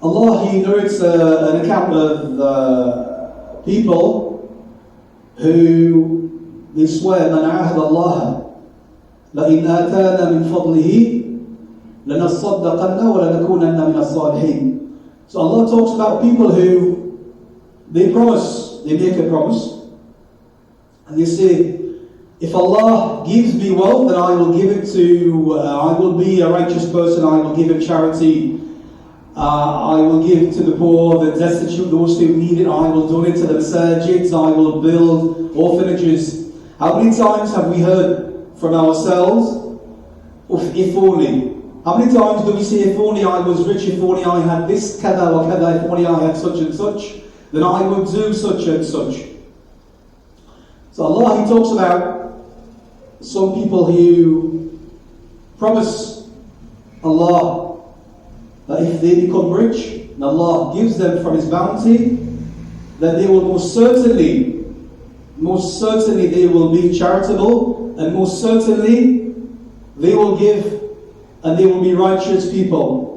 Allah, He narrates an account of people who they swear, "Man ahad Allah, la in atana min fadlihi, lanasaddaqanna wa lanakunanna min as-salihin." So Allah talks about people who they promise, they make a promise, and they say, if Allah gives me wealth, then I will give it to, I will be a righteous person, I will give it charity, I will give to the poor, the destitute, those who need it, I will donate to the masajids, I will build orphanages. How many times have we heard from ourselves, if only? How many times do we say, if only I was rich, if only I had this, kada wa kada, if only I had such and such, then I would do such and such. So Allah, He talks about some people who promise Allah that if they become rich and Allah gives them from His bounty, then they will most certainly they will be charitable, and most certainly they will give and they will be righteous people.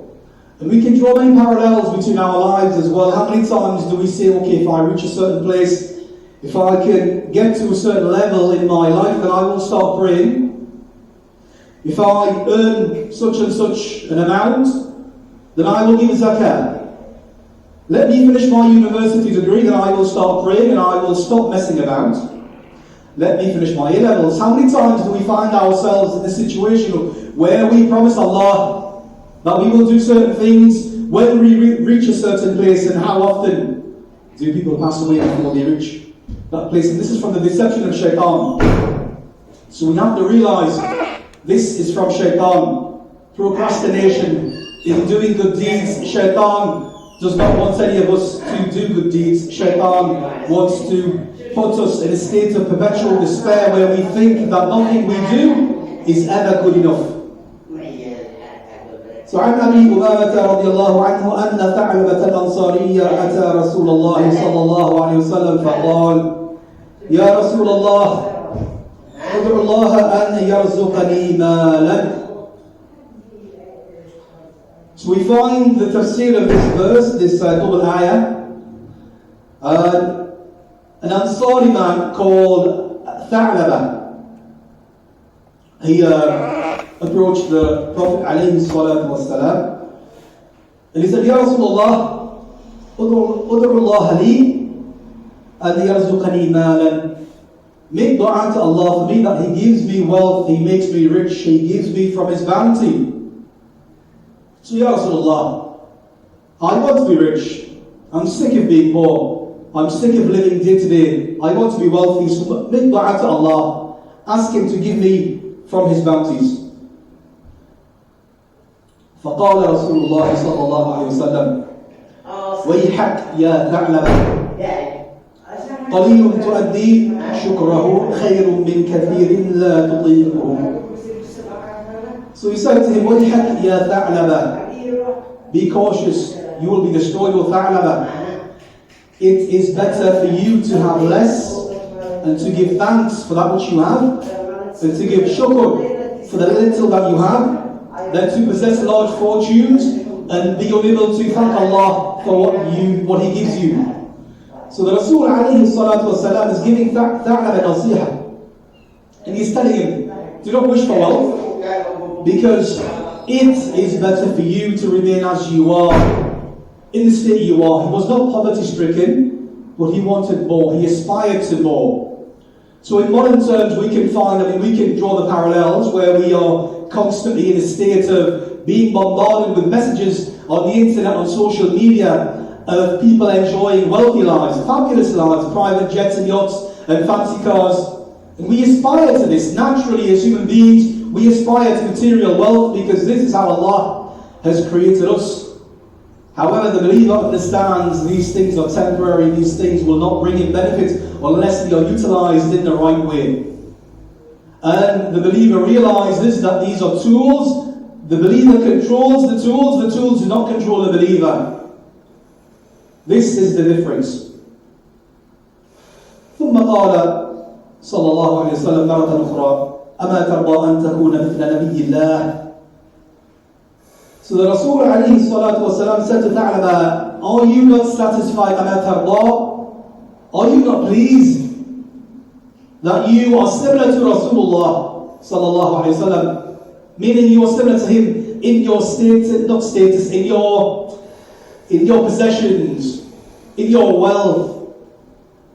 And we can draw many parallels between our lives as well. How many times do we say, okay, if I reach a certain place, if I can get to a certain level in my life, then I will start praying. If I earn such and such an amount, then I will give zakah. Let me finish my university degree, then I will start praying and I will stop messing about. Let me finish my A-levels. How many times do we find ourselves in this situation where we promise Allah that we will do certain things when we reach a certain place, and how often do people pass away before they reach that place? And this is from the deception of shaitan. So we have to realize this is from shaitan. Procrastination in doing good deeds. Shaitan does not want any of us to do good deeds. Shaitan wants to put us in a state of perpetual despair where we think that nothing we do is ever good enough. So عن أبي أمامة رضي الله عنه أن ثعلبة الأنصارية أتى رسول الله صلى الله عليه وسلم فقال يا رسول الله ادعو الله أن يرزقني مالا. So we find the tafsir of this verse, this double ayah. An Ansari man called Tha'laba. He approached the Prophet alayhi salatu wasalam, and he said, Ya Rasulullah, ud'u Allah li an yarzuqani malan. Make dua to Allah for me that He gives me wealth, He makes me rich, He gives me from His bounty. So Ya Rasulullah, I want to be rich. I'm sick of being poor. I'm sick of living day to day. I want to be wealthy. So make dua to Allah. Ask Him to give me from His bounties. فقال رسول الله صلى الله عليه وسلم ويحك يا ثعلبة قليل تؤدي شكره خير من كثير لا تطيقه. So he said to him, ويحك يا ثعلبة, be cautious, you will be destroyed, O Tha'laba. It is better for you to have less and to give thanks for that which you have, than to give shukr for the little that you have, than to possess large fortunes and be unable to thank Allah for what He gives you. So the Rasul alayhi salatu wasalam is giving Tha'laba nasiha, and he's telling him, do not wish for wealth, because it is better for you to remain as you are, in the state you are. He was not poverty stricken, but he wanted more, he aspired to more. So in modern terms we can find, we can draw the parallels where we are constantly in a state of being bombarded with messages on the internet, on social media, of people enjoying wealthy lives, fabulous lives, private jets and yachts and fancy cars. And we aspire to this naturally as human beings. We aspire to material wealth because this is how Allah has created us. However, the believer understands these things are temporary, these things will not bring him benefit unless they are utilized in the right way. And the believer realizes that these are tools. The believer controls the tools do not control the believer. This is the difference. ثم قال صلى الله عليه وسلم مرة أخرى أما ترضى أن تكون مثل نبي الله So the Rasul alayhi salatu wasalam said to Tha'laba, are you not satisfied, Ama tarda? Are you not pleased that you are similar to Rasulullah sallallahu alayhi wasallam? Meaning you are similar to him in your status, not status, in your possessions, in your wealth,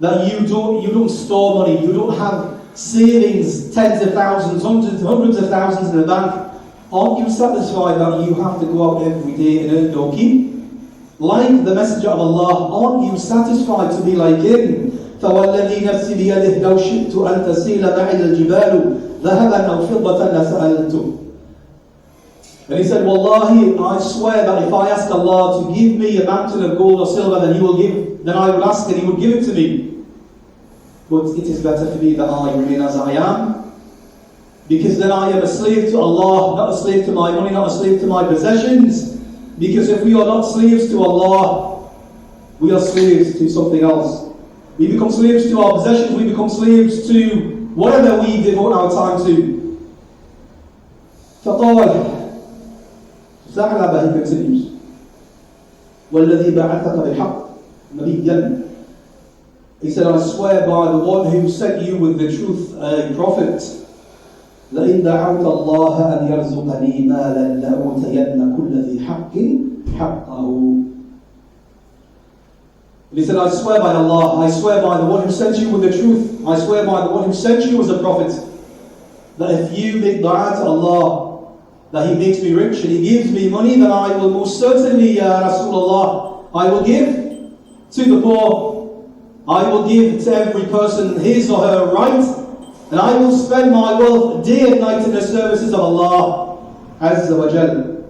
that you don't store money, you don't have savings, tens of thousands, hundreds of thousands in the bank. Aren't you satisfied that you have to go out every day and earn doki? Like the Messenger of Allah, aren't you satisfied to be like him? فَوَالَّذِي نَفْسِ بِيَدِهِ لَوْ شِئْتُ أَن تَسِيلَ مَعِيَ الْجِبَالُ ذَهَبًا أَوْ فِضَّةً لَسَأَلْتُ. And he said, Wallahi, I swear that if I ask Allah to give me a mountain of gold or silver, then I would ask and He would give it to me. But it is better for me that I remain as I am, because then I am a slave to Allah, not a slave to my money, not a slave to my possessions. Because if we are not slaves to Allah, we are slaves to something else. We become slaves to our possessions, we become slaves to whatever we devote our time to. فقال Tha'laba, he continues, وَالَّذِي بَعَثَكَ بِالْحَقِّ نَبِيًّا. He said, I swear by the one who sent you with the truth, a prophet, لَإِنْ دَعَوْتَ اللَّهَ أَنْ يَرْزُقَنِي مَالًا لَأُوتَيَنَّ كُلَّ ذِي حَقٍّ حَقَّهُ. He said, I swear by Allah, I swear by the one who sent you with the truth, I swear by the one who sent you as a prophet, that if you make dua to Allah, that He makes me rich and He gives me money, then I will most certainly, Rasulullah, I will give to the poor, I will give to every person his or her right, and I will spend my wealth day and night in the services of Allah Azza wa Jal.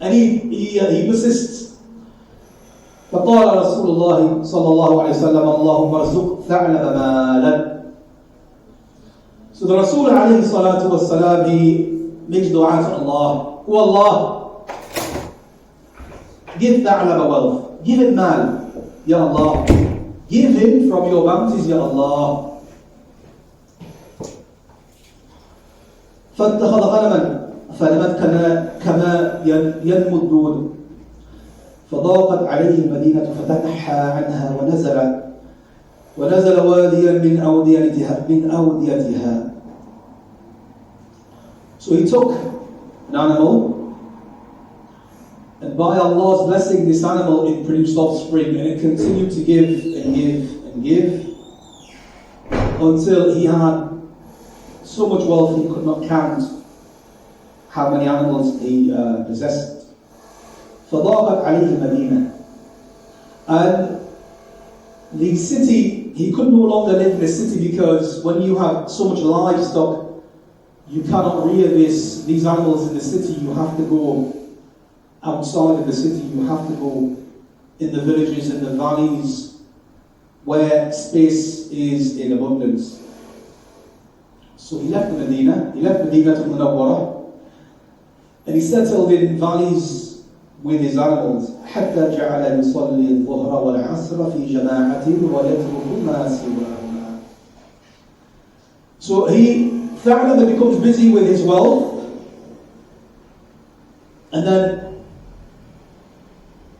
And he persists. فقال رسول الله صلى الله عليه وسلم اللهم ارزق ثعلب مالا. So the Rasul alayhi salatu wassalam, he makes dua to Allah. Oh Allah, give Tha'laba wealth, give him mal, Ya Allah. Give him from your bounties, Ya Allah. فاتخذ غنما فنمت كما ينمو الدود فضاقت عليه المدينة فتنحى عنها ونزل واديا من أوديتها. So he took an animal, and by Allah's blessing, this animal, it produced offspring, and it continued to give and give and give until he had so much wealth he could not count how many animals he possessed. فضاقت عليه المدينة. And the city, he could no longer live in the city, because when you have so much livestock, you cannot rear these animals in the city. You have to go outside of the city. You have to go in the villages, in the valleys, where space is in abundance. So he left Medina. He left Medina to Munawwara, and he settled in valleys with his animals. حتى جعل يصلي الظهر والعصر في جماعة ويترك ما سواهما. So Tha'laba becomes busy with his wealth, and then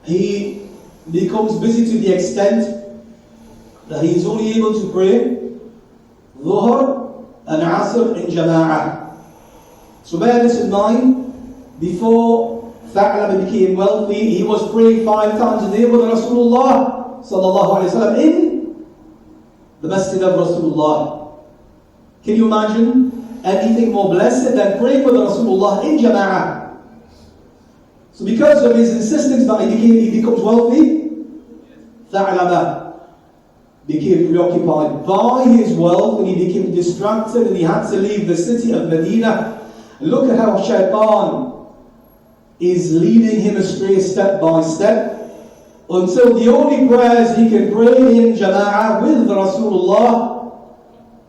he becomes busy to the extent that he is only able to pray Dhuhr and Asr in Jama'ah. So bear this in mind, before Tha'laba became wealthy, he was praying 5 times a day with Rasulullah sallallahu alayhi wa sallam in the Masjid of Rasulullah. Can you imagine anything more blessed than praying with Rasulullah in Jama'ah? So because of his insistence that he becomes wealthy, Tha'laba became preoccupied by his wealth, and he became distracted, and he had to leave the city of Medina. Look at how Shaitan is leading him astray step by step, until the only prayers he can pray in Jama'ah with Rasulullah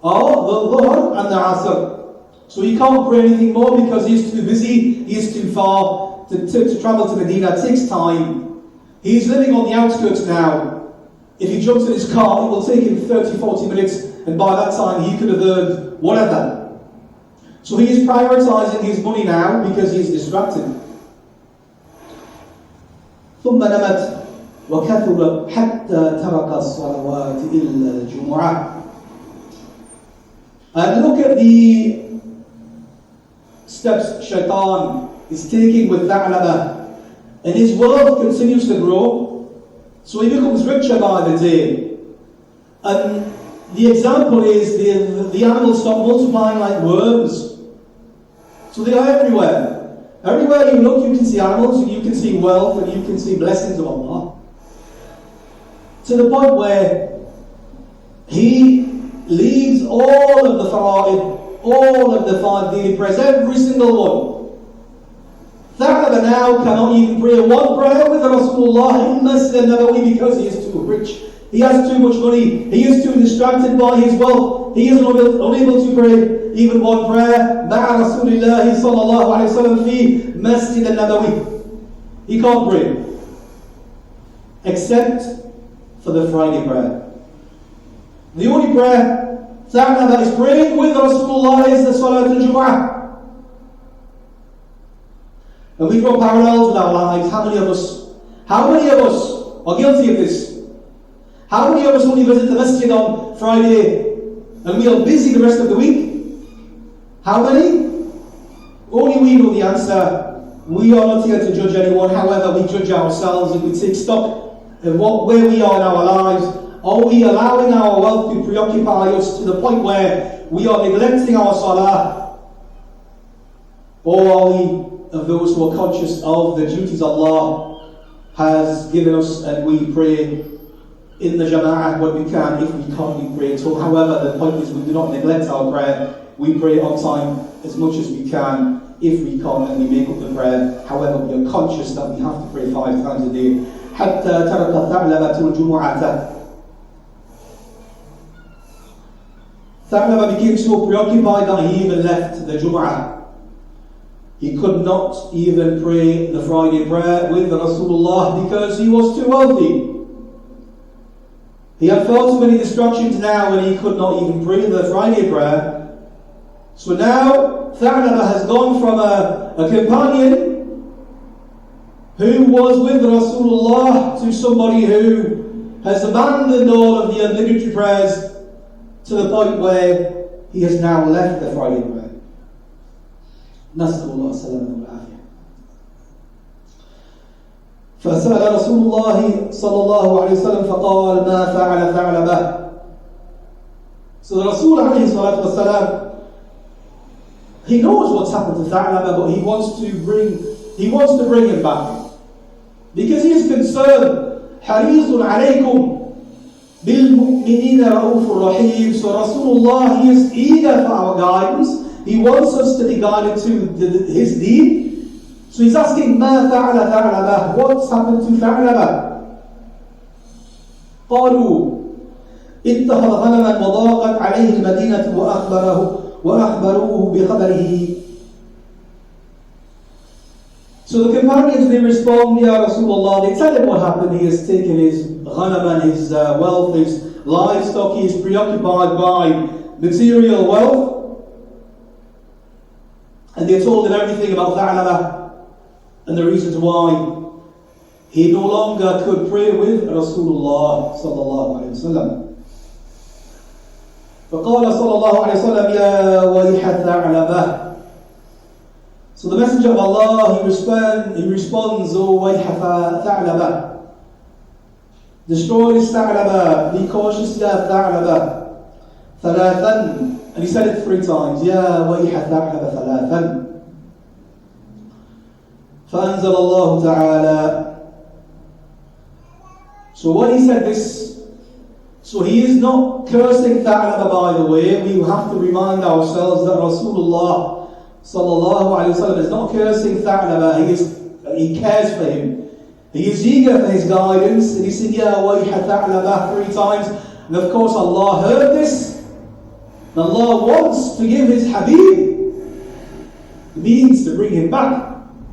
are the Dhuhr and the Asr. So he can't pray anything more because he is too busy, he is too far to travel to Medina. It takes time. He's living on the outskirts now. If he jumps in his car, it will take him 30-40 minutes, and by that time he could have earned whatever. So he is prioritizing his money now because he is distracted. ثم نمت وكثر حتى ترك الصلوات إلا الجمعة. And look at the steps Shaitan is taking with Tha'laba, and his wealth continues to grow, so he becomes richer by the day. And the example is the animals stop multiplying like worms, so they are everywhere. Everywhere you look, you can see animals, and you can see wealth, and you can see blessings of Allah, to the point where he leaves all of the fara'id, all of the 5 daily prayers, every single one. Tha'laba now cannot even pray one prayer with Rasulullah in Masjid al-Nabawi because he is too rich. He has too much money. He is too distracted by his wealth. He is unable to pray even one prayer. Ma'a Rasulullah sallallahu alayhi wa sallam fi Masjid al-Nabawi. He can't pray except for the Friday prayer. The only prayer Tha'laba is praying with Rasulullah is the Salat al-Jum'ah. And we draw parallels with our lives. How many of us are guilty of this? How many of us only visit the masjid on Friday and we are busy the rest of the week? How many? Only we know the answer. We are not here to judge anyone. However, we judge ourselves and we take stock of where we are in our lives. Are we allowing our wealth to preoccupy us to the point where we are neglecting our salah? Or are we of those who are conscious of the duties Allah has given us, and we pray in the jama'ah when we can? If we can't, we pray at all. However, the point is we do not neglect our prayer. We pray on time as much as we can. If we can't, then we make up the prayer. However, we are conscious that we have to pray 5 times a day. حتى ترك ثعلبة الجمعة. Tha'laba became so preoccupied that he even left the Jum'ah. He could not even pray the Friday prayer with Rasulullah because he was too wealthy. He had far too many distractions now and he could not even pray the Friday prayer. So now Tha'laba has gone from a companion who was with Rasulullah to somebody who has abandoned all of the obligatory prayers, to the point where he has now left the Friday prayer. نسأل الله السلامة والعافية. فسأل رسول الله صلى الله عليه وسلم فقال ما فعل ثعلبة. So the Rasul عليه الصلاة والسلام, he knows what's happened to Tha'laba, but he wants to bring him back because he is concerned. حريص عليكم بالمؤمنين رؤوف رحيم. So Rasulullah, he is eager for our guidance. He wants us to be guided to his deed. So he's asking, ما فعل ثعلبة? What's happened to Tha'laba? قالوا اتخذ غنما وضاقت عليه المدينة وأخبروه بخبره. So the companions, they respond, Ya Rasulullah, they tell him what happened. He has taken his ghanam and his wealth, his livestock. He is preoccupied by material wealth. And they told him everything about Tha'laba and the reasons why he no longer could pray with Rasulullah sallallahu alayhi wa sallam. فقال صلى الله عليه وسلم يا ويح ثعلبة. So the Messenger of Allah, he responds, O wayh Tha'laba. Destroy this Tha'laba, be cautious, ya Tha'laba. ثلاثا. And he said it 3 times. يا ويح ثعلبة ثلاثا. فأنزل الله تعالى. So when he said this, so he is not cursing Tha'laba, by the way. We have to remind ourselves that Rasulullah sallallahu alayhi wa sallam is not cursing Tha'laba. He cares for him. He is eager for his guidance. And he said, Ya wayh Tha'laba 3 times. And of course Allah heard this. And Allah wants to give his Habib the means to bring him back.